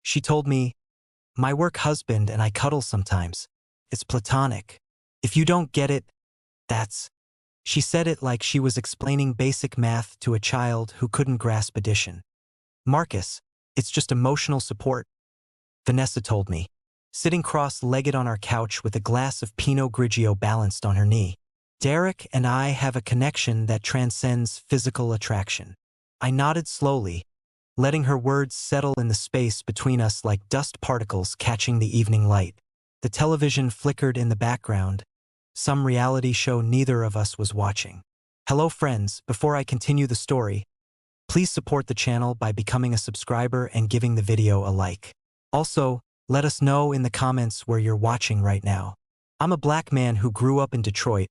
She told me, my work husband and I cuddle sometimes. It's platonic. If you don't get it, that's... She said it like she was explaining basic math to a child who couldn't grasp addition. Marcus, it's just emotional support, Vanessa told me, sitting cross-legged on our couch with a glass of Pinot Grigio balanced on her knee. Derek and I have a connection that transcends physical attraction. I nodded slowly, letting her words settle in the space between us like dust particles catching the evening light. The television flickered in the background, some reality show neither of us was watching. Hello friends, before I continue the story, please support the channel by becoming a subscriber and giving the video a like. Also, let us know in the comments where you're watching right now. I'm a black man who grew up in Detroit,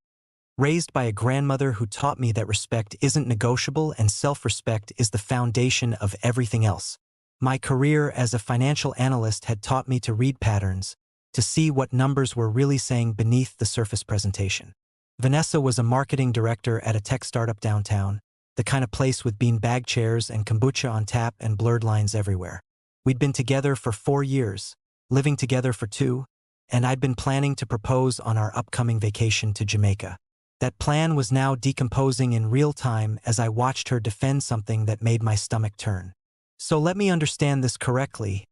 raised by a grandmother who taught me that respect isn't negotiable and self-respect is the foundation of everything else. My career as a financial analyst had taught me to read patterns, to see what numbers were really saying beneath the surface presentation. Vanessa was a marketing director at a tech startup downtown, the kind of place with beanbag chairs and kombucha on tap and blurred lines everywhere. We'd been together for 4 years, living together for 2, and I'd been planning to propose on our upcoming vacation to Jamaica. That plan was now decomposing in real time as I watched her defend something that made my stomach turn. So let me understand this correctly,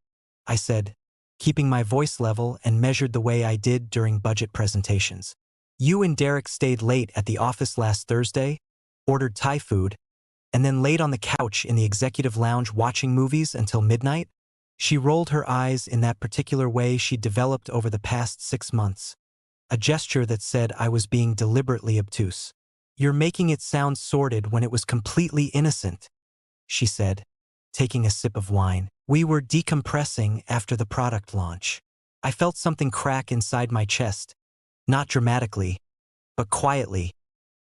I said, keeping my voice level and measured the way I did during budget presentations. You and Derek stayed late at the office last Thursday, ordered Thai food, and then laid on the couch in the executive lounge watching movies until midnight? She rolled her eyes in that particular way she'd developed over the past 6 months, a gesture that said I was being deliberately obtuse. You're making it sound sordid when it was completely innocent, she said, taking a sip of wine. We were decompressing after the product launch. I felt something crack inside my chest, not dramatically, but quietly,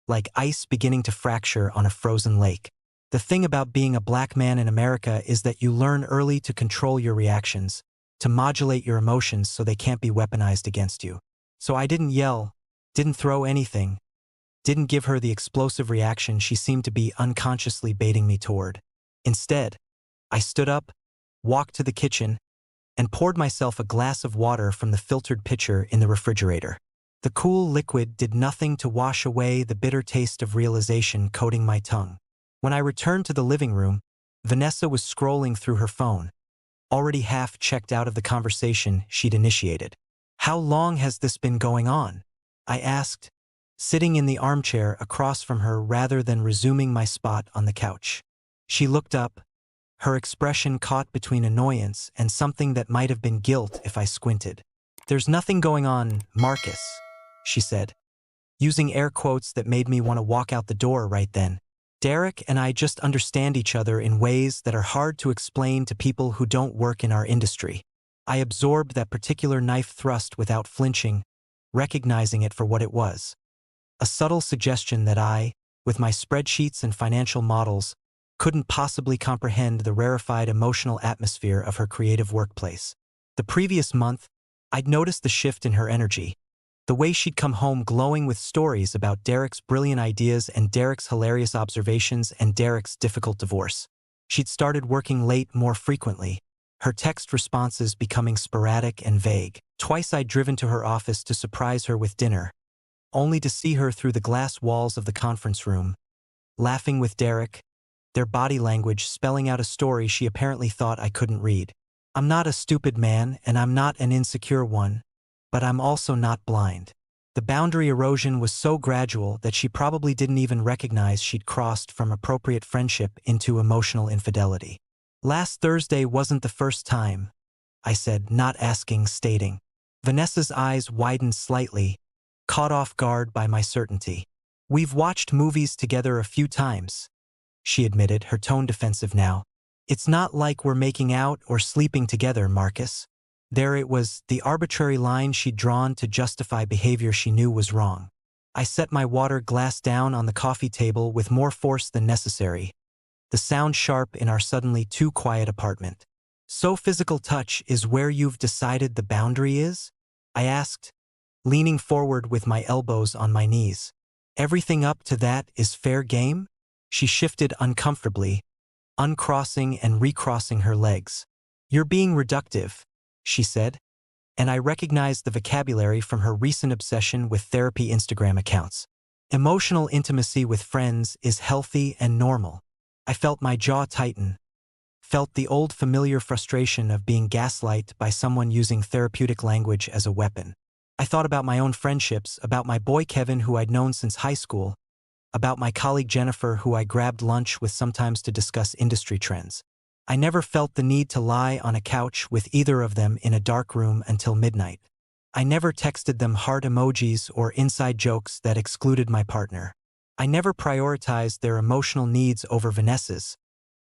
like ice beginning to fracture on a frozen lake. The thing about being a black man in America is that you learn early to control your reactions, to modulate your emotions so they can't be weaponized against you. So I didn't yell, didn't throw anything, didn't give her the explosive reaction she seemed to be unconsciously baiting me toward. Instead, I stood up, walked to the kitchen, and poured myself a glass of water from the filtered pitcher in the refrigerator. The cool liquid did nothing to wash away the bitter taste of realization coating my tongue. When I returned to the living room, Vanessa was scrolling through her phone, already half checked out of the conversation she'd initiated. How long has this been going on? I asked, sitting in the armchair across from her rather than resuming my spot on the couch. She looked up, her expression caught between annoyance and something that might have been guilt if I squinted. There's nothing going on, Marcus, she said, using air quotes that made me want to walk out the door right then. Derek and I just understand each other in ways that are hard to explain to people who don't work in our industry. I absorbed that particular knife thrust without flinching, recognizing it for what it was. A subtle suggestion that I, with my spreadsheets and financial models, couldn't possibly comprehend the rarefied emotional atmosphere of her creative workplace. The previous month, I'd noticed the shift in her energy, the way she'd come home glowing with stories about Derek's brilliant ideas and Derek's hilarious observations and Derek's difficult divorce. She'd started working late more frequently, her text responses becoming sporadic and vague. Twice I'd driven to her office to surprise her with dinner, only to see her through the glass walls of the conference room, laughing with Derek, their body language spelling out a story she apparently thought I couldn't read. I'm not a stupid man and I'm not an insecure one, but I'm also not blind. The boundary erosion was so gradual that she probably didn't even recognize she'd crossed from appropriate friendship into emotional infidelity. Last Thursday wasn't the first time, I said, not asking, stating. Vanessa's eyes widened slightly, caught off guard by my certainty. We've watched movies together a few times, she admitted, her tone defensive now. It's not like we're making out or sleeping together, Marcus. There it was, the arbitrary line she'd drawn to justify behavior she knew was wrong. I set my water glass down on the coffee table with more force than necessary, the sound sharp in our suddenly too quiet apartment. So physical touch is where you've decided the boundary is? I asked, leaning forward with my elbows on my knees. Everything up to that is fair game? She shifted uncomfortably, uncrossing and recrossing her legs. You're being reductive, she said, and I recognized the vocabulary from her recent obsession with therapy Instagram accounts. Emotional intimacy with friends is healthy and normal. I felt my jaw tighten, felt the old familiar frustration of being gaslighted by someone using therapeutic language as a weapon. I thought about my own friendships, about my boy Kevin who I'd known since high school, about my colleague Jennifer who I grabbed lunch with sometimes to discuss industry trends. I never felt the need to lie on a couch with either of them in a dark room until midnight. I never texted them heart emojis or inside jokes that excluded my partner. I never prioritized their emotional needs over Vanessa's,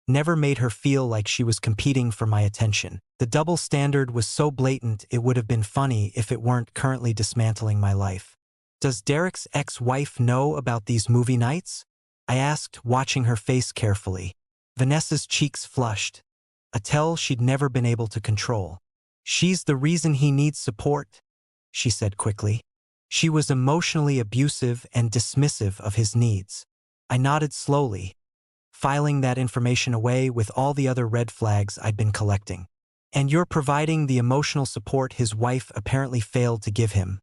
never made her feel like she was competing for my attention. The double standard was so blatant it would have been funny if it weren't currently dismantling my life. Does Derek's ex-wife know about these movie nights? I asked, watching her face carefully. Vanessa's cheeks flushed, a tell she'd never been able to control. She's the reason he needs support, she said quickly. She was emotionally abusive and dismissive of his needs. I nodded slowly, filing that information away with all the other red flags I'd been collecting. And you're providing the emotional support his wife apparently failed to give him,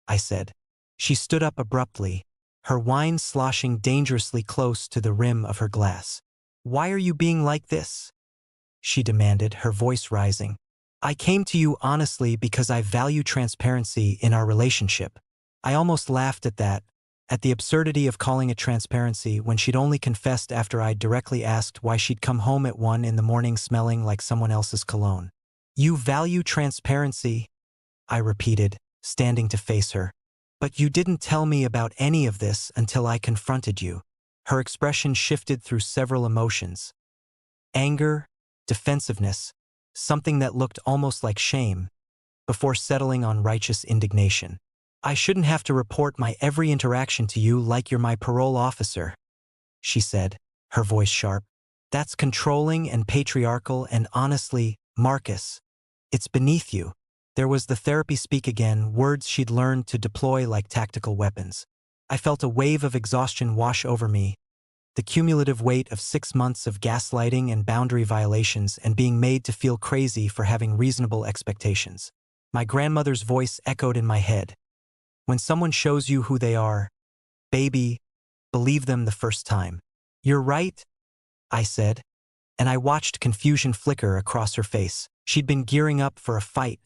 I said. She stood up abruptly, her wine sloshing dangerously close to the rim of her glass. Why are you being like this? She demanded, her voice rising. I came to you honestly because I value transparency in our relationship. I almost laughed at that, at the absurdity of calling it transparency when she'd only confessed after I'd directly asked why she'd come home at 1 in the morning smelling like someone else's cologne. You value transparency, I repeated, standing to face her. But you didn't tell me about any of this until I confronted you. Her expression shifted through several emotions. Anger, defensiveness, something that looked almost like shame, before settling on righteous indignation. I shouldn't have to report my every interaction to you like you're my parole officer, she said, her voice sharp. That's controlling and patriarchal, and honestly, Marcus, it's beneath you. There was the therapy speak again, words she'd learned to deploy like tactical weapons. I felt a wave of exhaustion wash over me, the cumulative weight of 6 months of gaslighting and boundary violations and being made to feel crazy for having reasonable expectations. My grandmother's voice echoed in my head. When someone shows you who they are, baby, believe them the first time. You're right, I said, and I watched confusion flicker across her face. She'd been gearing up for a fight,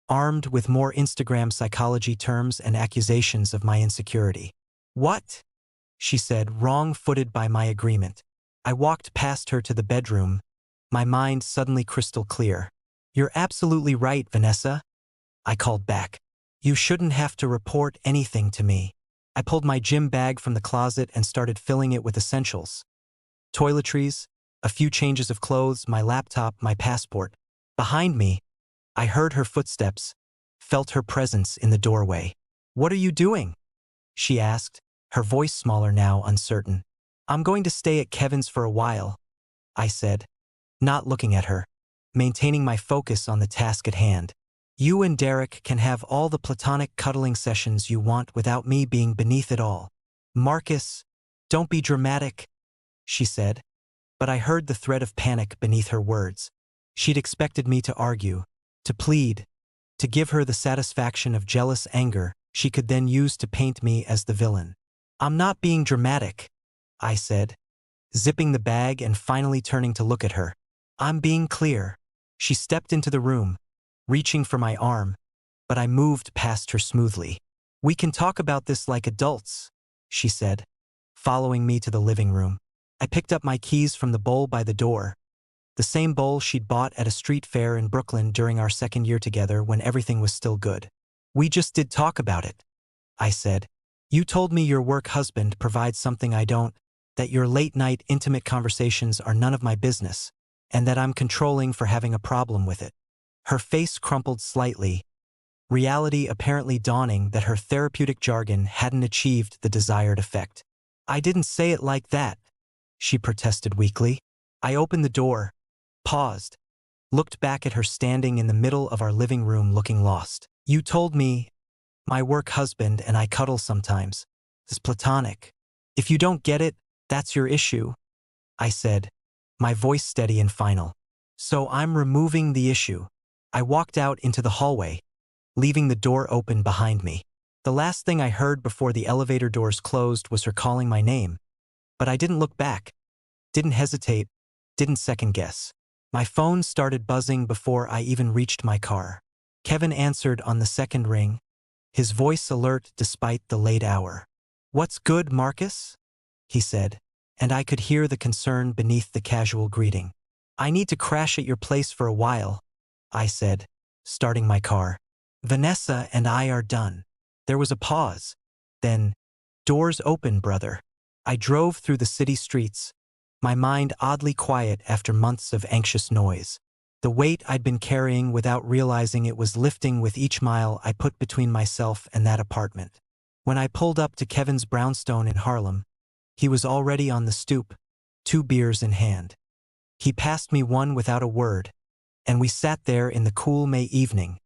armed with more Instagram psychology terms and accusations of my insecurity. What? She said, wrong-footed by my agreement. I walked past her to the bedroom, my mind suddenly crystal clear. You're absolutely right, Vanessa, I called back. You shouldn't have to report anything to me. I pulled my gym bag from the closet and started filling it with essentials. Toiletries, a few changes of clothes, my laptop, my passport. Behind me, I heard her footsteps, felt her presence in the doorway. What are you doing? She asked, her voice smaller now, uncertain. I'm going to stay at Kevin's for a while, I said, not looking at her, maintaining my focus on the task at hand. You and Derek can have all the platonic cuddling sessions you want without me being beneath it all. Marcus, don't be dramatic, she said, but I heard the thread of panic beneath her words. She'd expected me to argue, to plead, to give her the satisfaction of jealous anger she could then use to paint me as the villain. I'm not being dramatic, I said, zipping the bag and finally turning to look at her. I'm being clear. She stepped into the room, reaching for my arm, but I moved past her smoothly. We can talk about this like adults, she said, following me to the living room. I picked up my keys from the bowl by the door, the same bowl she'd bought at a street fair in Brooklyn during our second year together when everything was still good. We just did talk about it, I said. You told me your work husband provides something I don't, that your late-night intimate conversations are none of my business, and that I'm controlling for having a problem with it. Her face crumpled slightly, reality apparently dawning that her therapeutic jargon hadn't achieved the desired effect. I didn't say it like that, she protested weakly. I opened the door, paused, looked back at her standing in the middle of our living room looking lost. You told me, my work husband and I cuddle sometimes. It's platonic. If you don't get it, that's your issue, I said, my voice steady and final. So I'm removing the issue. I walked out into the hallway, leaving the door open behind me. The last thing I heard before the elevator doors closed was her calling my name, but I didn't look back, didn't hesitate, didn't second guess. My phone started buzzing before I even reached my car. Kevin answered on the second ring, his voice alert despite the late hour. "What's good, Marcus?" he said, and I could hear the concern beneath the casual greeting. "I need to crash at your place for a while," I said, starting my car. "Vanessa and I are done." There was a pause. Then, "Doors open, brother." I drove through the city streets, my mind oddly quiet after months of anxious noise. The weight I'd been carrying without realizing it was lifting with each mile I put between myself and that apartment. When I pulled up to Kevin's brownstone in Harlem, he was already on the stoop, 2 beers in hand. He passed me one without a word, and we sat there in the cool May evening,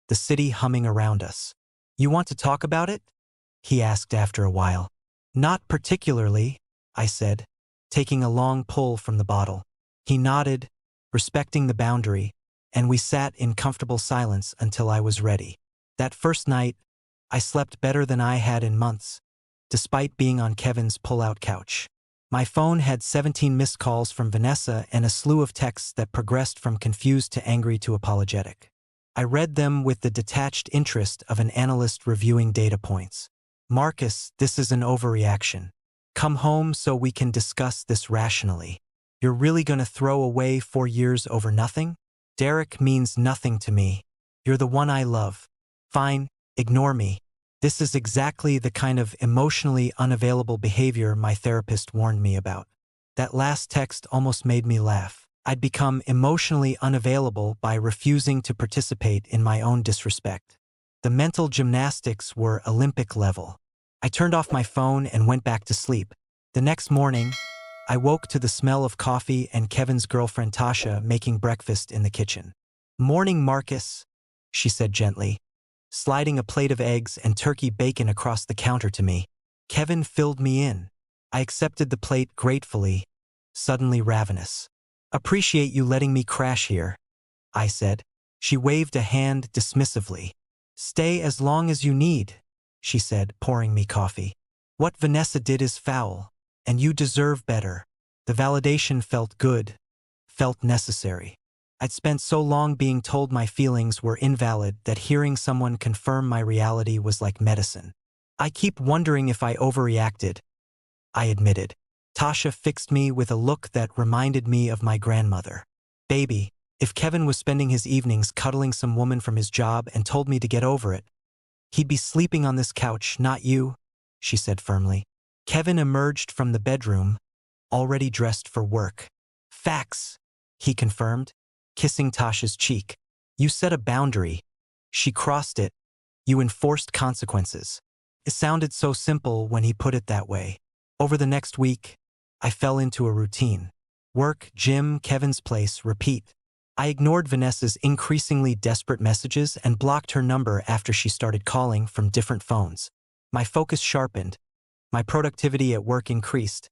the city humming around us. "You want to talk about it?" he asked after a while. "Not particularly," I said, taking a long pull from the bottle. He nodded, respecting the boundary, and we sat in comfortable silence until I was ready. That first night, I slept better than I had in months, despite being on Kevin's pull-out couch. My phone had 17 missed calls from Vanessa and a slew of texts that progressed from confused to angry to apologetic. I read them with the detached interest of an analyst reviewing data points. "Marcus, this is an overreaction. Come home so we can discuss this rationally. You're really gonna throw away 4 years over nothing? Derek means nothing to me. You're the one I love. Fine, ignore me." This is exactly the kind of emotionally unavailable behavior my therapist warned me about. That last text almost made me laugh. I'd become emotionally unavailable by refusing to participate in my own disrespect. The mental gymnastics were Olympic level. I turned off my phone and went back to sleep. The next morning, I woke to the smell of coffee and Kevin's girlfriend Tasha making breakfast in the kitchen. "Morning, Marcus," she said gently, sliding a plate of eggs and turkey bacon across the counter to me. Kevin filled me in. I accepted the plate gratefully, suddenly ravenous. "Appreciate you letting me crash here," I said. She waved a hand dismissively. "Stay as long as you need," she said, pouring me coffee. "What Vanessa did is foul, and you deserve better." The validation felt good, felt necessary. I'd spent so long being told my feelings were invalid that hearing someone confirm my reality was like medicine. "I keep wondering if I overreacted," I admitted. Tasha fixed me with a look that reminded me of my grandmother. "Baby, if Kevin was spending his evenings cuddling some woman from his job and told me to get over it, he'd be sleeping on this couch, not you," she said firmly. Kevin emerged from the bedroom, already dressed for work. "Facts," he confirmed, kissing Tasha's cheek. "You set a boundary. She crossed it. You enforced consequences." It sounded so simple when he put it that way. Over the next week, I fell into a routine. Work, gym, Kevin's place, repeat. I ignored Vanessa's increasingly desperate messages and blocked her number after she started calling from different phones. My focus sharpened, my productivity at work increased,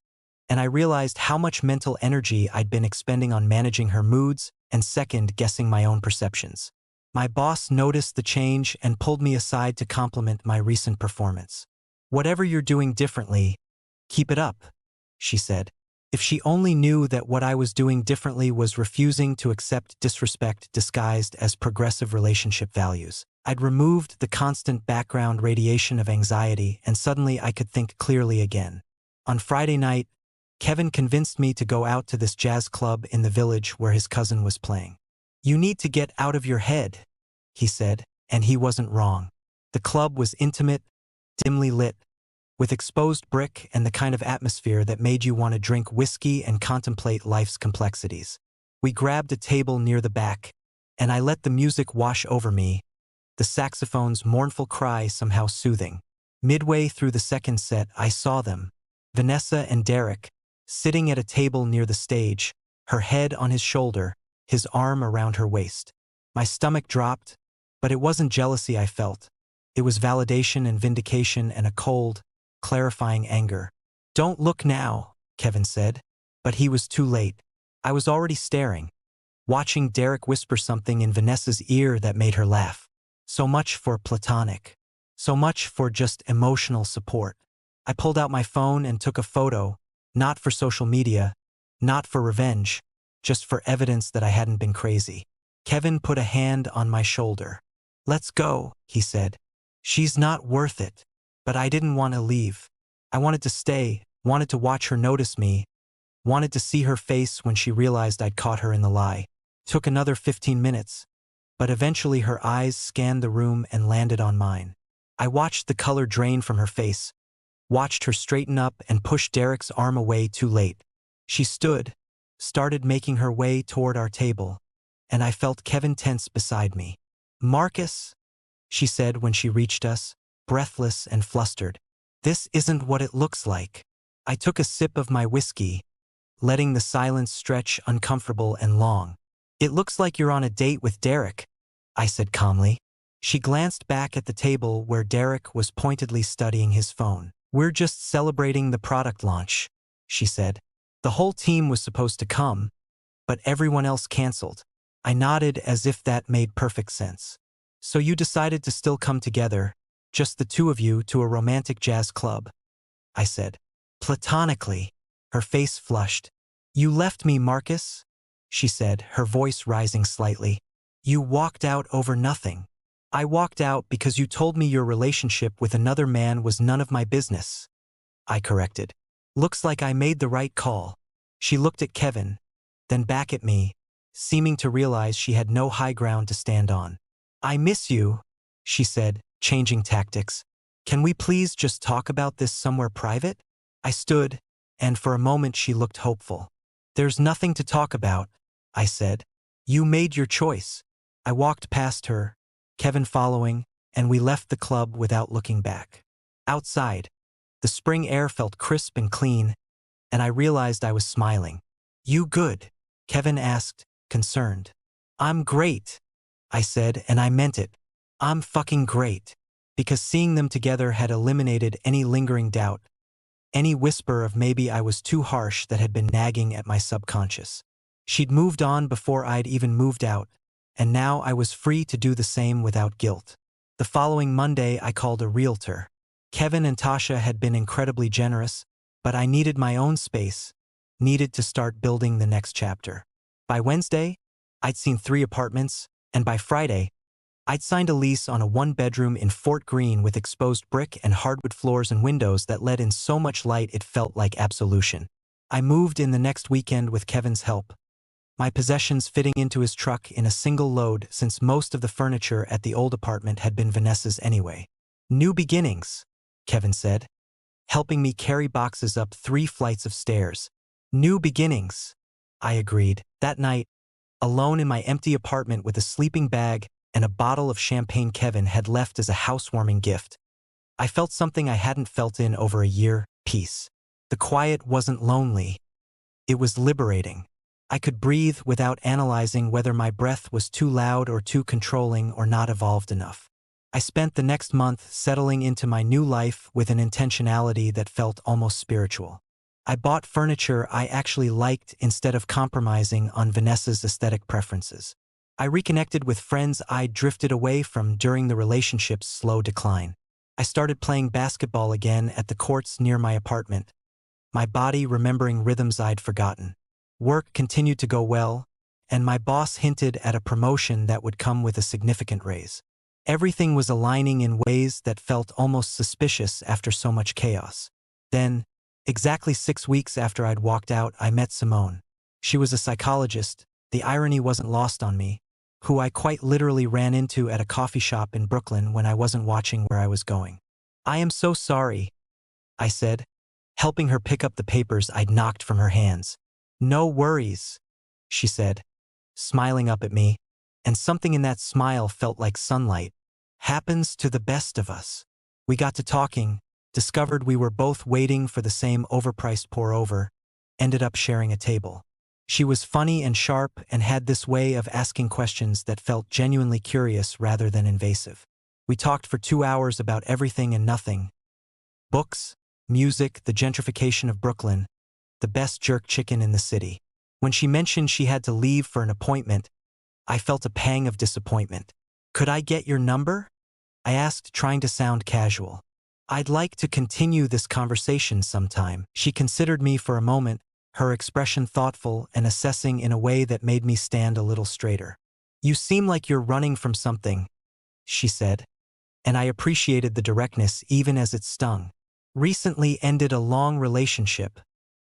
and I realized how much mental energy I'd been expending on managing her moods and second-guessing my own perceptions. My boss noticed the change and pulled me aside to compliment my recent performance. "Whatever you're doing differently, keep it up," she said. If she only knew that what I was doing differently was refusing to accept disrespect disguised as progressive relationship values. I'd removed the constant background radiation of anxiety, and suddenly I could think clearly again. On Friday night, Kevin convinced me to go out to this jazz club in the village where his cousin was playing. "You need to get out of your head," he said, and he wasn't wrong. The club was intimate, dimly lit, with exposed brick and the kind of atmosphere that made you want to drink whiskey and contemplate life's complexities. We grabbed a table near the back, and I let the music wash over me, the saxophone's mournful cry somehow soothing. Midway through the second set, I saw them, Vanessa and Derek, sitting at a table near the stage, her head on his shoulder, his arm around her waist. My stomach dropped, but it wasn't jealousy I felt. It was validation and vindication and a cold, clarifying anger. "Don't look now," Kevin said, but he was too late. I was already staring, watching Derek whisper something in Vanessa's ear that made her laugh. So much for Platonic. So much for just emotional support. I pulled out my phone and took a photo, not for social media, not for revenge, just for evidence that I hadn't been crazy. Kevin put a hand on my shoulder. "Let's go," he said. "She's not worth it." But I didn't want to leave. I wanted to stay, wanted to watch her notice me, wanted to see her face when she realized I'd caught her in the lie. Took another 15 minutes, but eventually her eyes scanned the room and landed on mine. I watched the color drain from her face, watched her straighten up and push Derek's arm away too late. She stood, started making her way toward our table, and I felt Kevin tense beside me. "Marcus," she said when she reached us, breathless and flustered. "This isn't what it looks like." I took a sip of my whiskey, letting the silence stretch uncomfortable and long. "It looks like you're on a date with Derek," I said calmly. She glanced back at the table where Derek was pointedly studying his phone. "We're just celebrating the product launch," she said. "The whole team was supposed to come, but everyone else canceled." I nodded as if that made perfect sense. "So you decided to still come together, just the two of you, to a romantic jazz club," I said. "Platonically." Her face flushed. "You left me, Marcus," she said, her voice rising slightly. "You walked out over nothing." "I walked out because you told me your relationship with another man was none of my business," I corrected. "Looks like I made the right call." She looked at Kevin, then back at me, seeming to realize she had no high ground to stand on. "I miss you," she said, changing tactics. "Can we please just talk about this somewhere private?" I stood, and for a moment she looked hopeful. "There's nothing to talk about," I said. "You made your choice." I walked past her, Kevin following, and we left the club without looking back. Outside, the spring air felt crisp and clean, and I realized I was smiling. "You good?" Kevin asked, concerned. "I'm great," I said, and I meant it. I'm fucking great. Because seeing them together had eliminated any lingering doubt, any whisper of maybe I was too harsh that had been nagging at my subconscious. She'd moved on before I'd even moved out, and now I was free to do the same without guilt. The following Monday, I called a realtor. Kevin and Tasha had been incredibly generous, but I needed my own space, needed to start building the next chapter. By Wednesday, I'd seen 3 apartments, and by Friday, I'd signed a lease on a 1-bedroom in Fort Greene with exposed brick and hardwood floors and windows that let in so much light it felt like absolution. I moved in the next weekend with Kevin's help, my possessions fitting into his truck in a single load since most of the furniture at the old apartment had been Vanessa's anyway. "New beginnings," Kevin said, helping me carry boxes up 3 flights of stairs. "New beginnings," I agreed. That night, alone in my empty apartment with a sleeping bag and a bottle of champagne Kevin had left as a housewarming gift, I felt something I hadn't felt in over a year: peace. The quiet wasn't lonely. It was liberating. I could breathe without analyzing whether my breath was too loud or too controlling or not evolved enough. I spent the next month settling into my new life with an intentionality that felt almost spiritual. I bought furniture I actually liked instead of compromising on Vanessa's aesthetic preferences. I reconnected with friends I'd drifted away from during the relationship's slow decline. I started playing basketball again at the courts near my apartment, my body remembering rhythms I'd forgotten. Work continued to go well, and my boss hinted at a promotion that would come with a significant raise. Everything was aligning in ways that felt almost suspicious after so much chaos. Then, exactly 6 weeks after I'd walked out, I met Simone. She was a psychologist, the irony wasn't lost on me, who I quite literally ran into at a coffee shop in Brooklyn when I wasn't watching where I was going. "I am so sorry," I said, helping her pick up the papers I'd knocked from her hands. "No worries," she said, smiling up at me, and something in that smile felt like sunlight. "Happens to the best of us." We got to talking, discovered we were both waiting for the same overpriced pour-over, ended up sharing a table. She was funny and sharp and had this way of asking questions that felt genuinely curious rather than invasive. We talked for 2 hours about everything and nothing: books, music, the gentrification of Brooklyn, the best jerk chicken in the city. When she mentioned she had to leave for an appointment, I felt a pang of disappointment. Could I get your number? I asked, trying to sound casual. I'd like to continue this conversation sometime. She considered me for a moment, her expression thoughtful and assessing in a way that made me stand a little straighter. You seem like you're running from something, she said, and I appreciated the directness even as it stung. Recently ended a long relationship,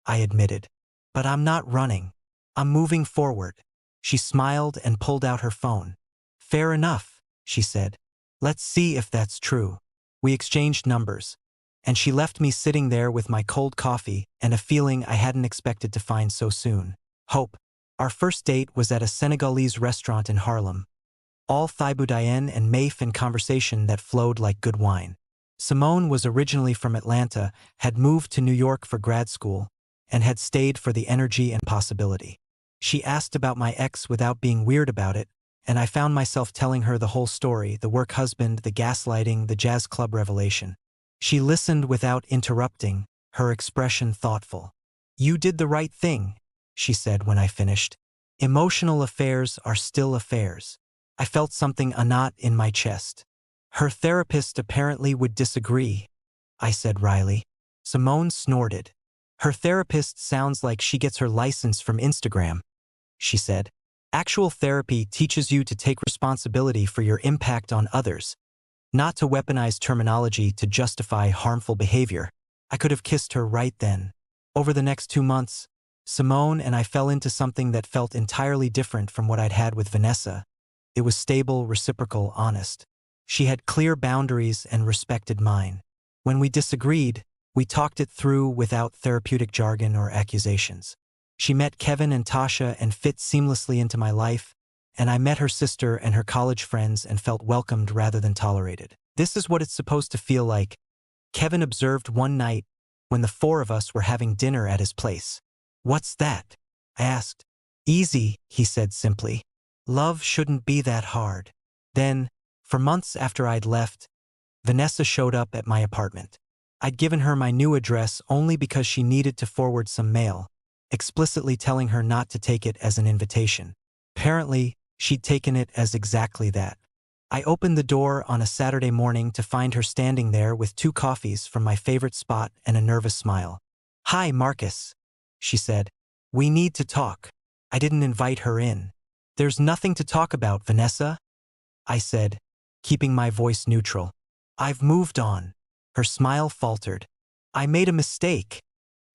I admitted. But I'm not running. I'm moving forward. She smiled and pulled out her phone. Fair enough, she said. Let's see if that's true. We exchanged numbers, and she left me sitting there with my cold coffee and a feeling I hadn't expected to find so soon. Hope. Our first date was at a Senegalese restaurant in Harlem. All Thiboudayen and Maif in conversation that flowed like good wine. Simone was originally from Atlanta, had moved to New York for grad school, and had stayed for the energy and possibility. She asked about my ex without being weird about it, and I found myself telling her the whole story, the work husband, the gaslighting, the jazz club revelation. She listened without interrupting, her expression thoughtful. You did the right thing, she said when I finished. Emotional affairs are still affairs. I felt something a knot in my chest. Her therapist apparently would disagree, I said wryly. Simone snorted. Her therapist sounds like she gets her license from Instagram, she said. Actual therapy teaches you to take responsibility for your impact on others, not to weaponize terminology to justify harmful behavior. I could have kissed her right then. Over the next 2 months, Simone and I fell into something that felt entirely different from what I'd had with Vanessa. It was stable, reciprocal, honest. She had clear boundaries and respected mine. When we disagreed, we talked it through without therapeutic jargon or accusations. She met Kevin and Tasha and fit seamlessly into my life, and I met her sister and her college friends and felt welcomed rather than tolerated. This is what it's supposed to feel like, Kevin observed one night when the 4 of us were having dinner at his place. What's that? I asked. Easy, he said simply. Love shouldn't be that hard. Then, for months after I'd left, Vanessa showed up at my apartment. I'd given her my new address only because she needed to forward some mail, explicitly telling her not to take it as an invitation. Apparently, she'd taken it as exactly that. I opened the door on a Saturday morning to find her standing there with 2 coffees from my favorite spot and a nervous smile. Hi, Marcus, she said. We need to talk. I didn't invite her in. There's nothing to talk about, Vanessa, I said, keeping my voice neutral. I've moved on. Her smile faltered. I made a mistake,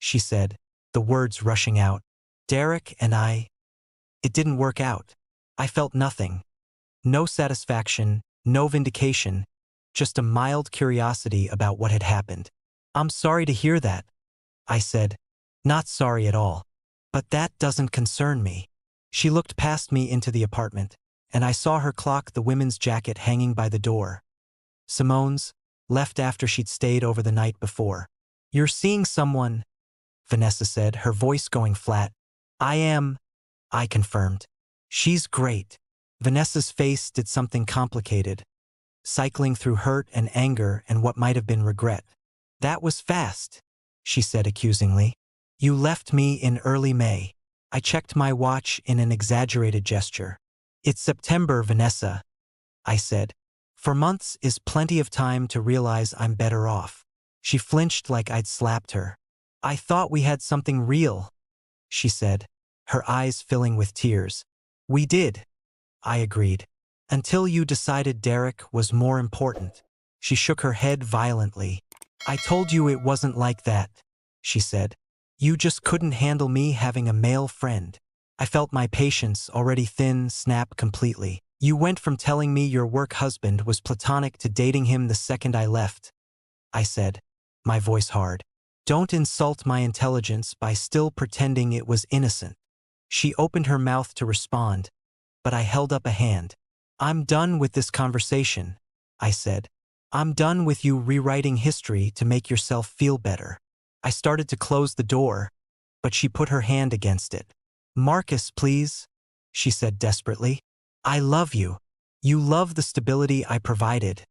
she said, the words rushing out. Derek and I. It didn't work out. I felt nothing. No satisfaction, no vindication, just a mild curiosity about what had happened. I'm sorry to hear that, I said. Not sorry at all. But that doesn't concern me. She looked past me into the apartment, and I saw her clock the women's jacket hanging by the door. Simone's, left after she'd stayed over the night before. You're seeing someone, Vanessa said, her voice going flat. I am, I confirmed. She's great. Vanessa's face did something complicated, cycling through hurt and anger and what might have been regret. That was fast, she said accusingly. You left me in early May. I checked my watch in an exaggerated gesture. It's September, Vanessa, I said. 4 months is plenty of time to realize I'm better off. She flinched like I'd slapped her. I thought we had something real, she said, her eyes filling with tears. We did, I agreed. Until you decided Derek was more important. She shook her head violently. I told you it wasn't like that, she said. You just couldn't handle me having a male friend. I felt my patience, already thin, snap completely. You went from telling me your work husband was platonic to dating him the second I left, I said, my voice hard. Don't insult my intelligence by still pretending it was innocent. She opened her mouth to respond, but I held up a hand. I'm done with this conversation, I said. I'm done with you rewriting history to make yourself feel better. I started to close the door, but she put her hand against it. Marcus, please, she said desperately. I love you. You love the stability I provided,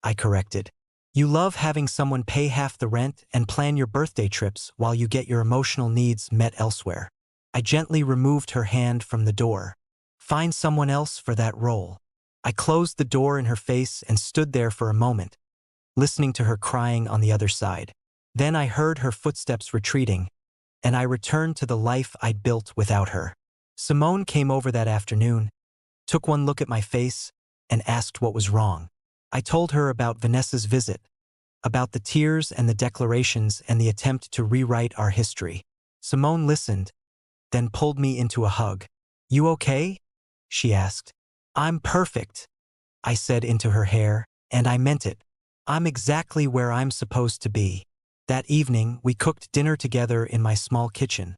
I corrected. You love having someone pay half the rent and plan your birthday trips while you get your emotional needs met elsewhere. I gently removed her hand from the door. Find someone else for that role. I closed the door in her face and stood there for a moment, listening to her crying on the other side. Then I heard her footsteps retreating, and I returned to the life I'd built without her. Simone came over that afternoon, took one look at my face, and asked what was wrong. I told her about Vanessa's visit, about the tears and the declarations and the attempt to rewrite our history. Simone listened, then pulled me into a hug. You okay? She asked. I'm perfect, I said into her hair, and I meant it. I'm exactly where I'm supposed to be. That evening, we cooked dinner together in my small kitchen,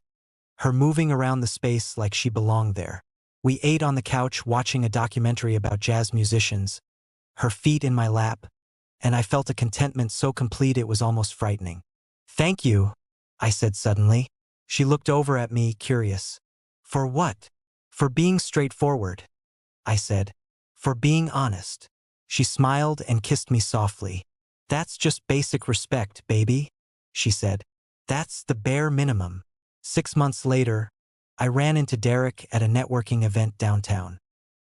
her moving around the space like she belonged there. We ate on the couch watching a documentary about jazz musicians, her feet in my lap, and I felt a contentment so complete it was almost frightening. Thank you, I said suddenly. She looked over at me, curious. For what? For being straightforward, I said. For being honest. She smiled and kissed me softly. That's just basic respect, baby, she said. That's the bare minimum. 6 months later, I ran into Derek at a networking event downtown.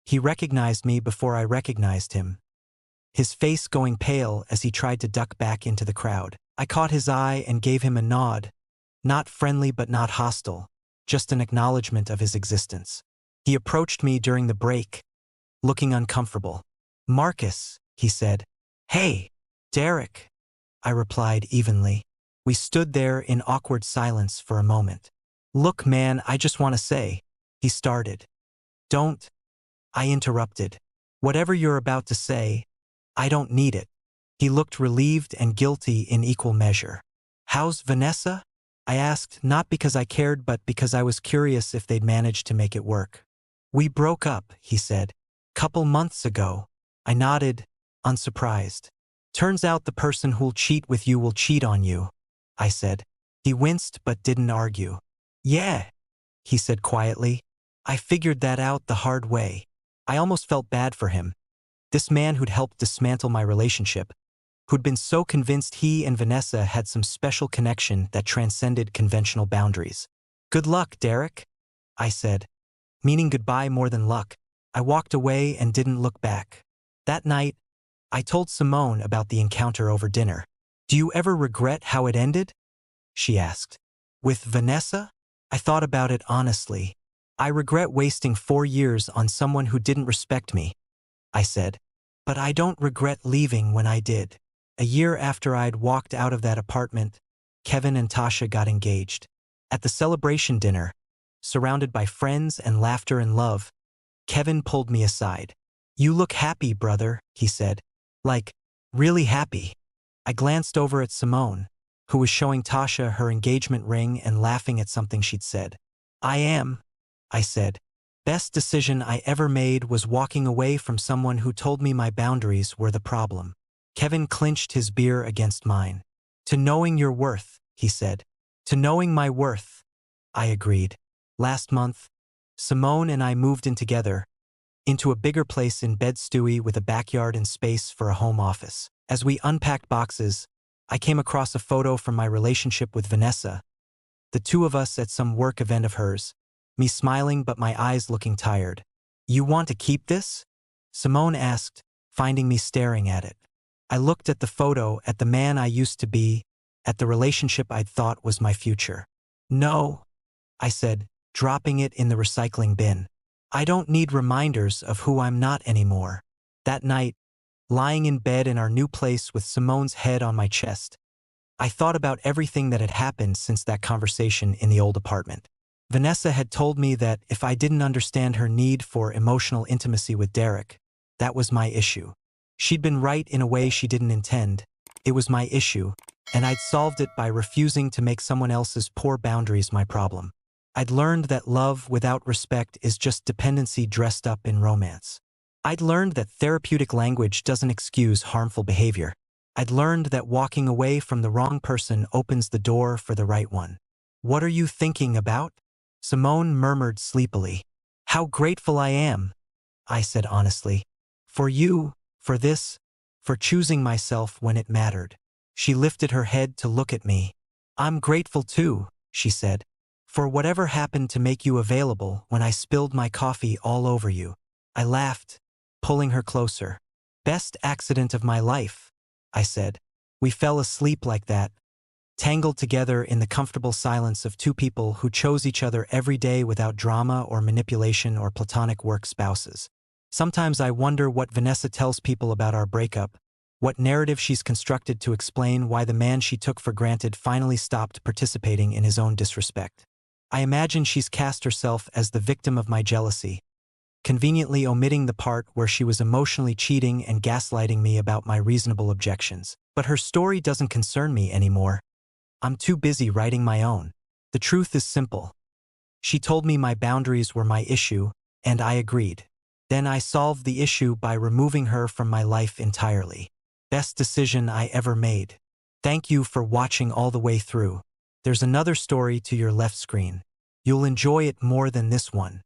He recognized me before I recognized him, his face going pale as he tried to duck back into the crowd. I caught his eye and gave him a nod, not friendly but not hostile, just an acknowledgement of his existence. He approached me during the break, looking uncomfortable. Marcus, he said. Hey, Derek, I replied evenly. We stood there in awkward silence for a moment. Look, man, I just want to say, he started. Don't, I interrupted. Whatever you're about to say, I don't need it. He looked relieved and guilty in equal measure. How's Vanessa? I asked, not because I cared but because I was curious if they'd managed to make it work. We broke up, he said. Couple months ago. I nodded, unsurprised. Turns out the person who'll cheat with you will cheat on you, I said. He winced but didn't argue. Yeah, he said quietly. I figured that out the hard way. I almost felt bad for him. This man who'd helped dismantle my relationship, who'd been so convinced he and Vanessa had some special connection that transcended conventional boundaries. Good luck, Derek, I said, meaning goodbye more than luck. I walked away and didn't look back. That night, I told Simone about the encounter over dinner. Do you ever regret how it ended? She asked. With Vanessa? I thought about it honestly. I regret wasting 4 years on someone who didn't respect me, I said. But I don't regret leaving when I did. A year after I'd walked out of that apartment, Kevin and Tasha got engaged. At the celebration dinner, surrounded by friends and laughter and love, Kevin pulled me aside. You look happy, brother, he said. Like, really happy. I glanced over at Simone, who was showing Tasha her engagement ring and laughing at something she'd said. I am, I said. Best decision I ever made was walking away from someone who told me my boundaries were the problem. Kevin clinched his beer against mine. To knowing your worth, he said. To knowing my worth, I agreed. Last month, Simone and I moved in together, into a bigger place in Bed-Stuy with a backyard and space for a home office. As we unpacked boxes, I came across a photo from my relationship with Vanessa, the two of us at some work event of hers, me smiling but my eyes looking tired. You want to keep this? Simone asked, finding me staring at it. I looked at the photo, at the man I used to be, at the relationship I'd thought was my future. No, I said, dropping it in the recycling bin. I don't need reminders of who I'm not anymore. That night, lying in bed in our new place with Simone's head on my chest, I thought about everything that had happened since that conversation in the old apartment. Vanessa had told me that if I didn't understand her need for emotional intimacy with Derek, that was my issue. She'd been right in a way she didn't intend. It was my issue, and I'd solved it by refusing to make someone else's poor boundaries my problem. I'd learned that love without respect is just dependency dressed up in romance. I'd learned that therapeutic language doesn't excuse harmful behavior. I'd learned that walking away from the wrong person opens the door for the right one. What are you thinking about? Simone murmured sleepily. How grateful I am, I said honestly. For you, for this, for choosing myself when it mattered. She lifted her head to look at me. I'm grateful too, she said. For whatever happened to make you available when I spilled my coffee all over you. I laughed, pulling her closer. Best accident of my life, I said. We fell asleep like that, tangled together in the comfortable silence of two people who chose each other every day without drama or manipulation or platonic work spouses. Sometimes I wonder what Vanessa tells people about our breakup, what narrative she's constructed to explain why the man she took for granted finally stopped participating in his own disrespect. I imagine she's cast herself as the victim of my jealousy, conveniently omitting the part where she was emotionally cheating and gaslighting me about my reasonable objections. But her story doesn't concern me anymore. I'm too busy writing my own. The truth is simple. She told me my boundaries were my issue, and I agreed. Then I solved the issue by removing her from my life entirely. Best decision I ever made. Thank you for watching all the way through. There's another story to your left screen. You'll enjoy it more than this one.